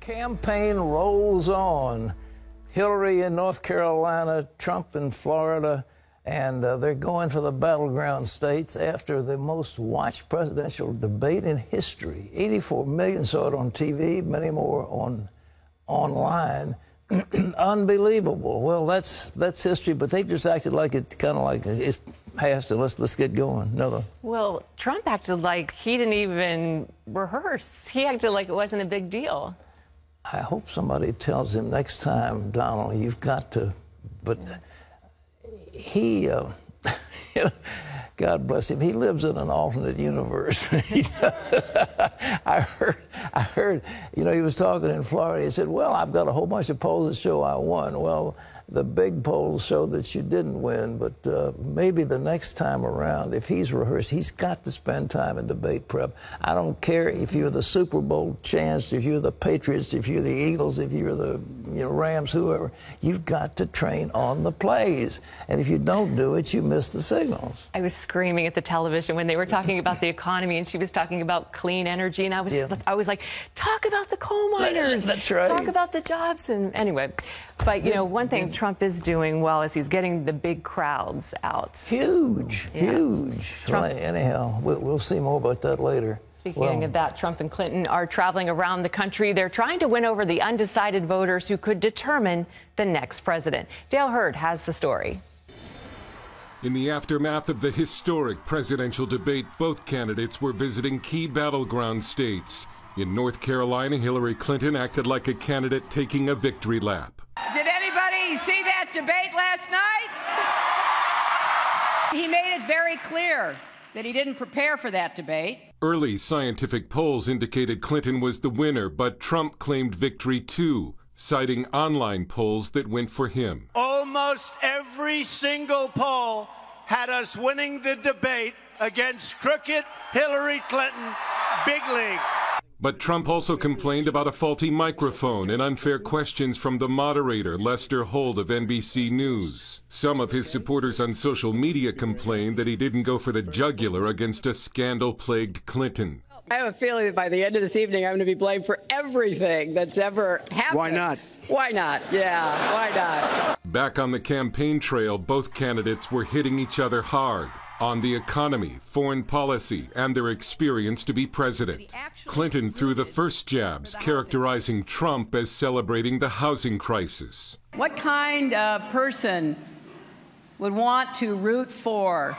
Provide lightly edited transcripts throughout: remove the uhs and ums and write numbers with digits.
Campaign rolls on. Hillary in North Carolina, Trump in Florida, and they're going for the battleground states after the most watched presidential debate in history. 84 million saw it on TV, many more online. Unbelievable. Well, that's history, but they just acted like it kind of like it's past it. Let's get going. Another. Well, Trump acted like he didn't even rehearse. He acted like it wasn't a big deal. I hope somebody tells him next time, Donald, you've got to. But he, God bless him, he lives in an alternate universe. I heard, you know, he was talking in Florida. He said, well, I've got a whole bunch of polls that show I won. Well, the big polls show that you didn't win, but maybe the next time around, if he's rehearsed, he's got to spend time in debate prep. I don't care if you're the Super Bowl champs, if you're the Patriots, if you're the Eagles, if you're the Rams, whoever. You've got to train on the plays. And if you don't do it, you miss the signals. I was screaming at the television when they were talking about the economy and she was talking about clean energy. And I was like, talk about the coal miners. That's right. Talk about the jobs. And anyway, but you know, one thing Trump is doing well is he's getting the big crowds out. Huge. Well, anyhow, we'll see more about that later. Speaking of that, Trump and Clinton are traveling around the country. They're trying to win over the undecided voters who could determine the next president. Dale Hurd has the story. In the aftermath of the historic presidential debate, both candidates were visiting key battleground states. In North Carolina, Hillary Clinton acted like a candidate taking a victory lap. Did anybody see that debate last night? He made it very clear that he didn't prepare for that debate. Early scientific polls indicated Clinton was the winner, but Trump claimed victory too, citing online polls that went for him. Almost every single poll had us winning the debate against crooked Hillary Clinton, big league. But Trump also complained about a faulty microphone and unfair questions from the moderator, Lester Holt of NBC News. Some of his supporters on social media complained that he didn't go for the jugular against a scandal-plagued Clinton. I have a feeling that by the end of this evening, I'm going to be blamed for everything that's ever happened. Why not? Why not? Yeah, why not? Back on the campaign trail, both candidates were hitting each other hard on the economy, foreign policy, and their experience to be president. Clinton threw the first jabs, characterizing Trump as celebrating the housing crisis. What kind of person would want to root for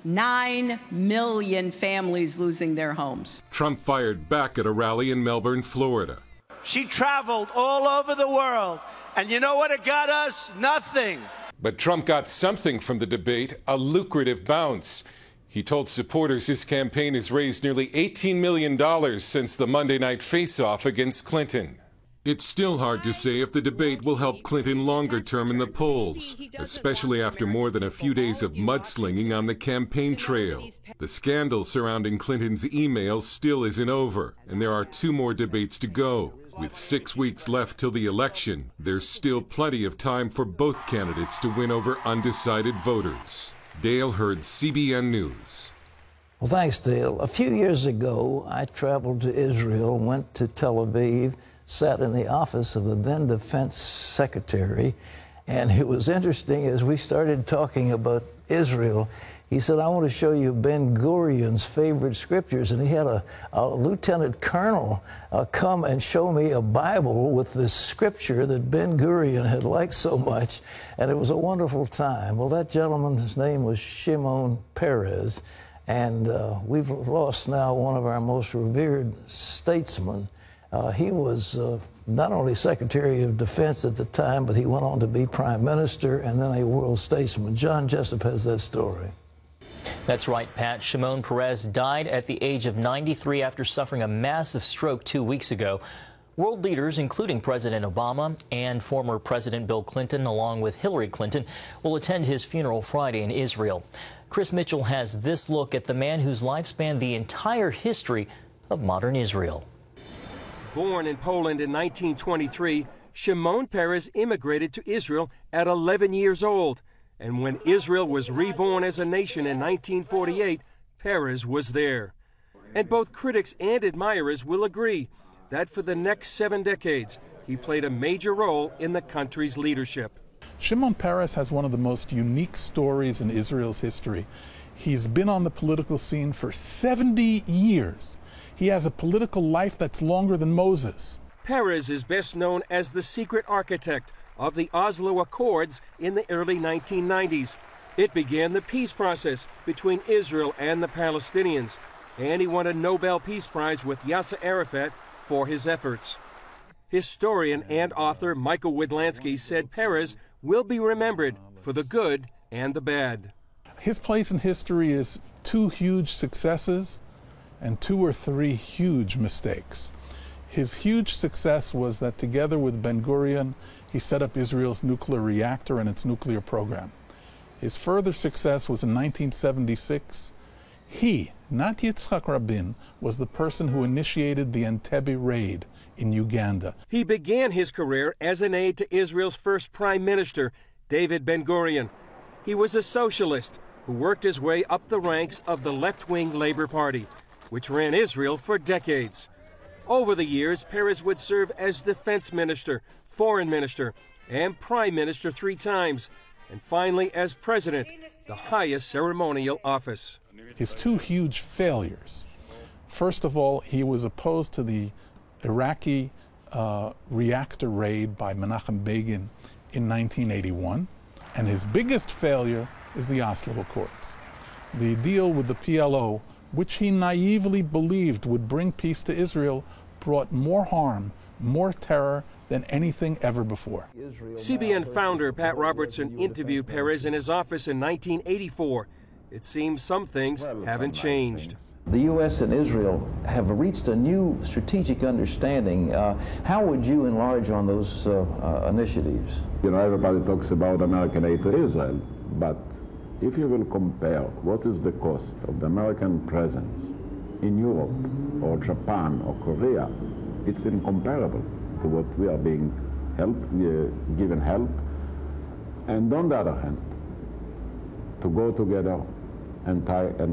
9 million families losing their homes? Trump fired back at a rally in Melbourne, Florida. She traveled all over the world, and you know what it got us? Nothing. But Trump got something from the debate, a lucrative bounce. He told supporters his campaign has raised nearly $18 million since the Monday night face-off against Clinton. It's still hard to say if the debate will help Clinton longer term in the polls, especially after more than a few days of mudslinging on the campaign trail. The scandal surrounding Clinton's emails still isn't over, and there are 2 more debates to go. With 6 weeks left till the election, there's still plenty of time for both candidates to win over undecided voters. Dale Hurd, CBN News. Well, thanks, Dale. A few years ago, I traveled to Israel, went to Tel Aviv, sat in the office of the then defense secretary, and it was interesting as we started talking about Israel. He said, I want to show you Ben-Gurion's favorite scriptures. And he had a lieutenant colonel come and show me a Bible with this scripture that Ben-Gurion had liked so much. And it was a wonderful time. Well, that gentleman's name was Shimon Peres. And we've lost now one of our most revered statesmen. He was not only Secretary of Defense at the time, but he went on to be Prime Minister and then a world statesman. John Jessup has that story. That's right, Pat. Shimon Peres died at the age of 93 after suffering a massive stroke 2 weeks ago. World leaders, including President Obama and former President Bill Clinton, along with Hillary Clinton, will attend his funeral Friday in Israel. Chris Mitchell has this look at the man whose life spanned the entire history of modern Israel. Born in Poland in 1923, Shimon Peres immigrated to Israel at 11 years old. And when Israel was reborn as a nation in 1948, Peres was there. And both critics and admirers will agree, that for the next 7 decades, he played a major role in the country's leadership. Shimon Peres has one of the most unique stories in Israel's history. He's been on the political scene for 70 years. He has a political life that's longer than Moses. Peres is best known as the secret architect of the Oslo Accords in the early 1990s. It began the peace process between Israel and the Palestinians, and he won a Nobel Peace Prize with Yasser Arafat for his efforts. Historian and author Michael Widlansky said Peres will be remembered for the good and the bad. His place in history is 2 huge successes and 2 or 3 huge mistakes. His huge success was that together with Ben-Gurion, he set up Israel's nuclear reactor and its nuclear program. His further success was in 1976. He, not Yitzhak Rabin, was the person who initiated the Entebbe raid in Uganda. He began his career as an aide to Israel's first prime minister, David Ben-Gurion. He was a socialist who worked his way up the ranks of the left-wing Labor Party, which ran Israel for decades. Over the years, Peres would serve as defense minister, foreign minister, and prime minister 3 times, and finally as president, the highest ceremonial office. His 2 huge failures. First of all, he was opposed to the Iraqi reactor raid by Menachem Begin in 1981. And his biggest failure is the Oslo Accords. The deal with the PLO, which he naively believed would bring peace to Israel, brought more harm, more terror than anything ever before. CBN founder Pat Robertson interviewed Peres in his office in 1984. It seems some things haven't changed. The U.S. and Israel have reached a new strategic understanding. How would you enlarge on those initiatives? You know, everybody talks about American aid to Israel, but if you will compare what is the cost of the American presence in Europe or Japan or Korea, it's incomparable to what we are being given help. And on the other hand, to go together and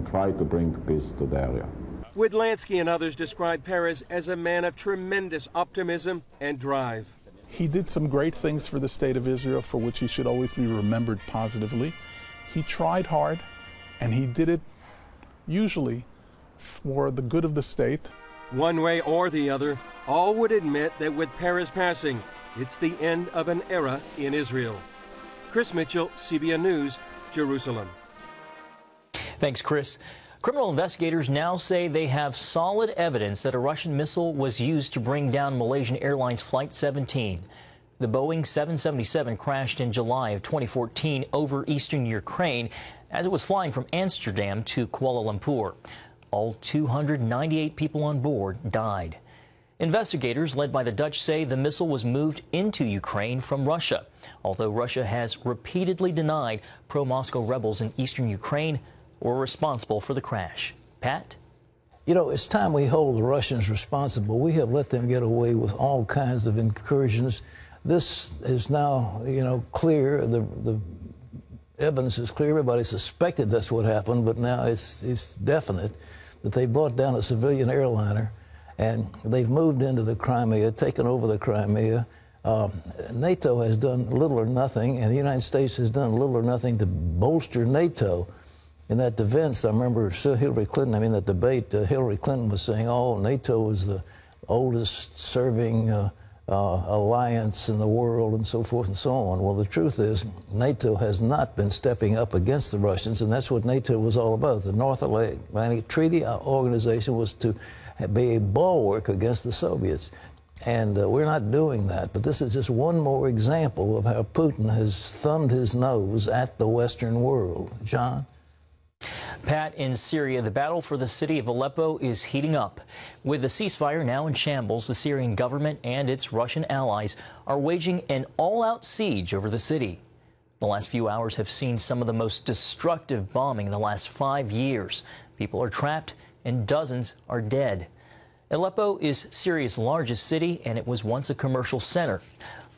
try to bring peace to the area. Widlansky and others describe Peres as a man of tremendous optimism and drive. He did some great things for the state of Israel for which he should always be remembered positively. He tried hard, and he did it usually for the good of the state. One way or the other, all would admit that with Peres passing, it's the end of an era in Israel. Chris Mitchell, CBN News, Jerusalem. Thanks, Chris. Criminal investigators now say they have solid evidence that a Russian missile was used to bring down Malaysian Airlines Flight 17. The Boeing 777 crashed in July of 2014 over eastern Ukraine as it was flying from Amsterdam to Kuala Lumpur. All 298 people on board died. Investigators led by the Dutch say the missile was moved into Ukraine from Russia, although Russia has repeatedly denied pro-Moscow rebels in eastern Ukraine were responsible for the crash. Pat? You know, it's time we hold the Russians responsible. We have let them get away with all kinds of incursions. This is now, clear. The evidence is clear. Everybody suspected that's what happened, but now it's definite that they brought down a civilian airliner, and they've moved into the Crimea, taken over the Crimea. NATO has done little or nothing, and the United States has done little or nothing to bolster NATO. In that defense, I remember Hillary Clinton, that debate, Hillary Clinton was saying, oh, NATO is the oldest serving alliance in the world and so forth and so on. Well, the truth is NATO has not been stepping up against the Russians, and that's what NATO was all about. The North Atlantic Treaty Organization was to be a bulwark against the Soviets. And we're not doing that. But this is just one more example of how Putin has thumbed his nose at the Western world. John? Pat, in Syria, the battle for the city of Aleppo is heating up. With the ceasefire now in shambles, the Syrian government and its Russian allies are waging an all-out siege over the city. The last few hours have seen some of the most destructive bombing in the last 5 years. People are trapped and dozens are dead. Aleppo is Syria's largest city, and it was once a commercial center.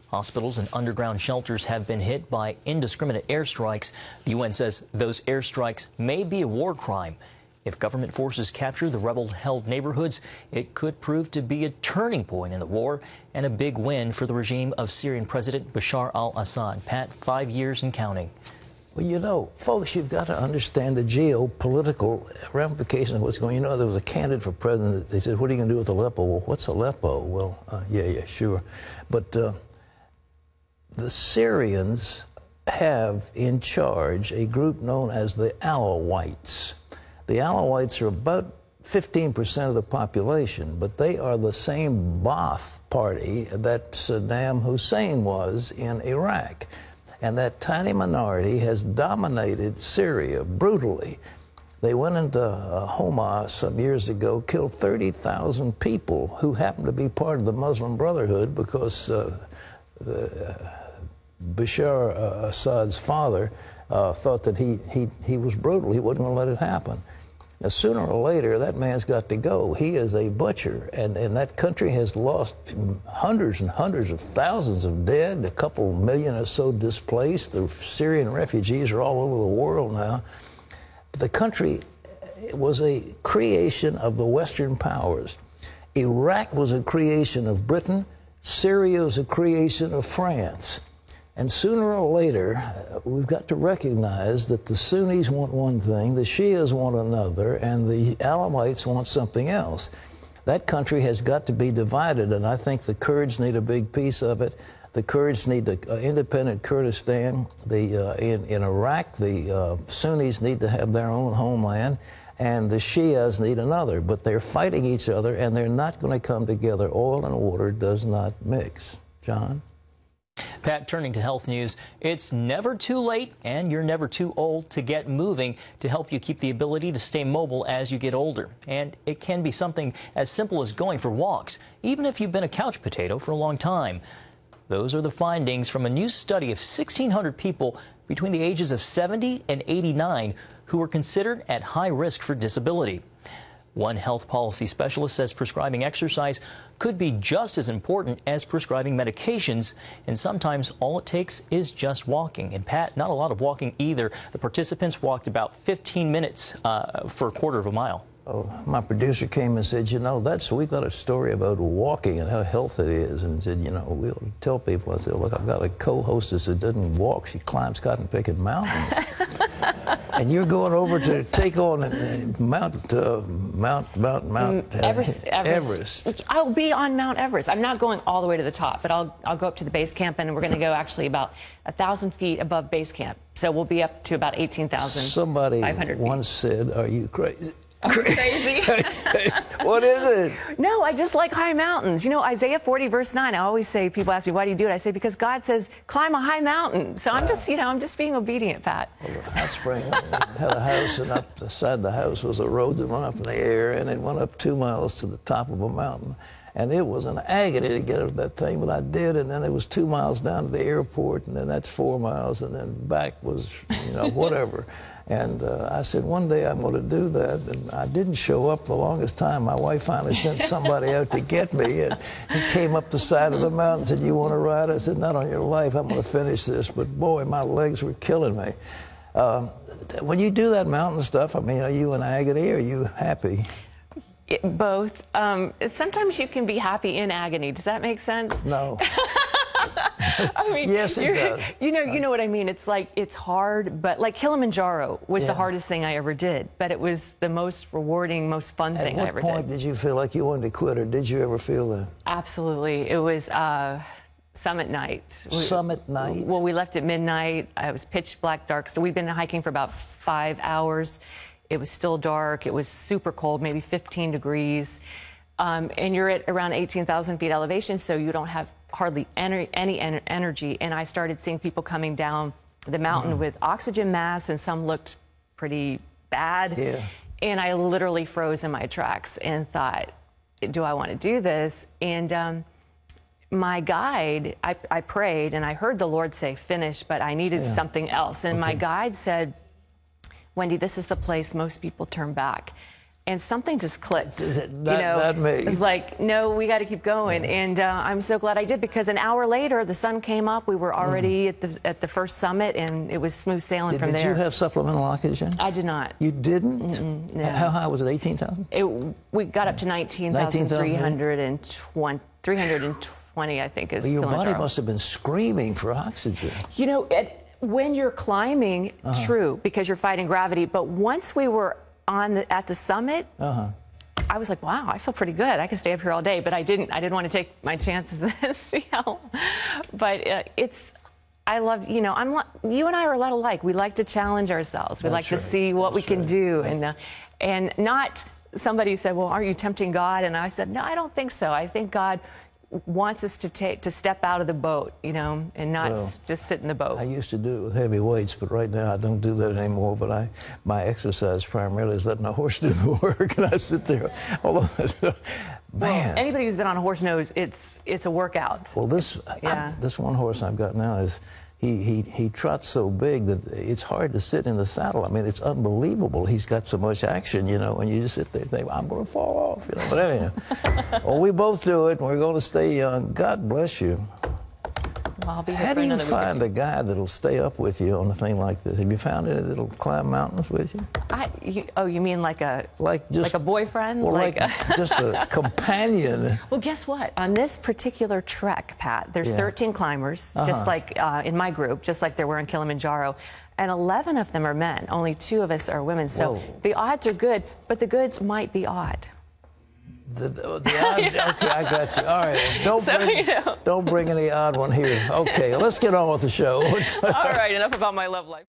Hospitals and underground shelters have been hit by indiscriminate airstrikes. The UN says those airstrikes may be a war crime. If government forces capture the rebel-held neighborhoods, it could prove to be a turning point in the war and a big win for the regime of Syrian President Bashar al-Assad. Pat, 5 years and counting. Well, you know, folks, you've got to understand the geopolitical ramifications of what's going on. You know, there was a candidate for president. They said, what are you going to do with Aleppo? Well, what's Aleppo? Well, yeah, sure. But the Syrians have in charge a group known as the Alawites. The Alawites are about 15% of the population, but they are the same Ba'ath party that Saddam Hussein was in Iraq. And that tiny minority has dominated Syria brutally. They went into Homa some years ago, killed 30,000 people who happened to be part of the Muslim Brotherhood because Bashar Assad's father thought that he was brutal. He wasn't going to let it happen. Now, sooner or later, that man's got to go. He is a butcher, and that country has lost hundreds and hundreds of thousands of dead, a couple million or so displaced. The Syrian refugees are all over the world now. The country was a creation of the Western powers. Iraq was a creation of Britain. Syria was a creation of France. And sooner or later, we've got to recognize that the Sunnis want one thing, the Shias want another, and the Alawites want something else. That country has got to be divided, and I think the Kurds need a big piece of it. The Kurds need an independent Kurdistan. In Iraq, the Sunnis need to have their own homeland, and the Shias need another. But they're fighting each other, and they're not going to come together. Oil and water does not mix. John? Pat, turning to health news, it's never too late and you're never too old to get moving to help you keep the ability to stay mobile as you get older. And it can be something as simple as going for walks, even if you've been a couch potato for a long time. Those are the findings from a new study of 1,600 people between the ages of 70 and 89 who were considered at high risk for disability. One health policy specialist says prescribing exercise could be just as important as prescribing medications, and sometimes all it takes is just walking. And Pat, not a lot of walking either. The participants walked about 15 minutes for a quarter of a mile. Oh, my producer came and said, you know, we've got a story about walking and how healthy it is. And said, you know, we'll tell people. I said, look, I've got a co-hostess that doesn't walk. She climbs cotton-picking mountains. And you're going over to take on Mount Everest. I'll be on Mount Everest. I'm not going all the way to the top, but I'll go up to the base camp, and we're going to go actually about 1,000 feet above base camp. So we'll be up to about 18,500 feet. Somebody once said, are you crazy? I'm crazy. What is it? No, I just like high mountains. You know, Isaiah 40, verse 9, I always say, people ask me, why do you do it? I say, because God says, climb a high mountain. So I'm just, I'm just being obedient, Pat. Well, hot spring had a house, and up the side of the house was a road that went up in the air, and it went up 2 miles to the top of a mountain. And it was an agony to get up that thing, but I did, and then it was 2 miles down to the airport, and then that's 4 miles, and then back was, whatever. And I said, one day I'm going to do that. And I didn't show up the longest time. My wife finally sent somebody out to get me. And he came up the side of the mountain and said, you want to ride? I said, not on your life. I'm going to finish this. But, boy, my legs were killing me. When you do that mountain stuff, I mean, are you in agony or are you happy? Both. Sometimes you can be happy in agony. Does that make sense? No. I mean, yes, it does. You know what I mean. It's like, it's hard, but like Kilimanjaro was the hardest thing I ever did, but it was the most rewarding, most fun thing I ever did. At what point did you feel like you wanted to quit, or did you ever feel that? Absolutely. It was summit night. Summit night? Well, we left at midnight. It was pitch black dark. So we'd been hiking for about 5 hours. It was still dark. It was super cold, maybe 15 degrees. And you're at around 18,000 feet elevation, so you don't have hardly any energy. And I started seeing people coming down the mountain with oxygen masks, and some looked pretty bad. Yeah. And I literally froze in my tracks and thought, do I want to do this? And my guide, I prayed, and I heard the Lord say, finish, but I needed something else. And my guide said, Wendy, this is the place most people turn back. and something just clicked. That it's like, no, we got to keep going. And I'm so glad I did, because an hour later, the sun came up. We were already at the first summit, and it was smooth sailing from there. Did you have supplemental oxygen? I did not. You didn't? No. How high was it? 18,000? We got up to 19,320, I think, is Your body Kilimanjaro. must have been screaming for oxygen. When you're climbing, true, because you're fighting gravity. But once we were at the summit, I was like, wow, I feel pretty good. I could stay up here all day. But I didn't want to take my chances and see how. But I love, you and I are a lot alike. We like to challenge ourselves. We like to see what we can do, and not. Somebody said, well, aren't you tempting God? And I said, no, I don't think so. I think God wants us to step out of the boat, and not just sit in the boat. I used to do it with heavy weights, but right now I don't do that anymore. But my exercise primarily is letting a horse do the work, and I sit there. Man, anybody who's been on a horse knows it's a workout. Well, this one horse I've got now is he trots so big that it's hard to sit in the saddle. I mean, it's unbelievable. He's got so much action, and you just sit there and think, I'm going to fall off, But anyhow, well, we both do it, and we're going to stay young. God bless you. Well, I'll be here How for do you another week or find two. a guy that'll stay up with you on a thing like this? Have you found any that'll climb mountains with you? You mean like a boyfriend? Well, like just a companion. Well, guess what? On this particular trek, Pat, there's 13 climbers, just like in my group, just like there were in Kilimanjaro. And 11 of them are men. Only 2 of us are women. So the odds are good, but the goods might be odd. The odd, okay, I got you. All right, don't bring any odd one here. Okay, let's get on with the show. All right, enough about my love life.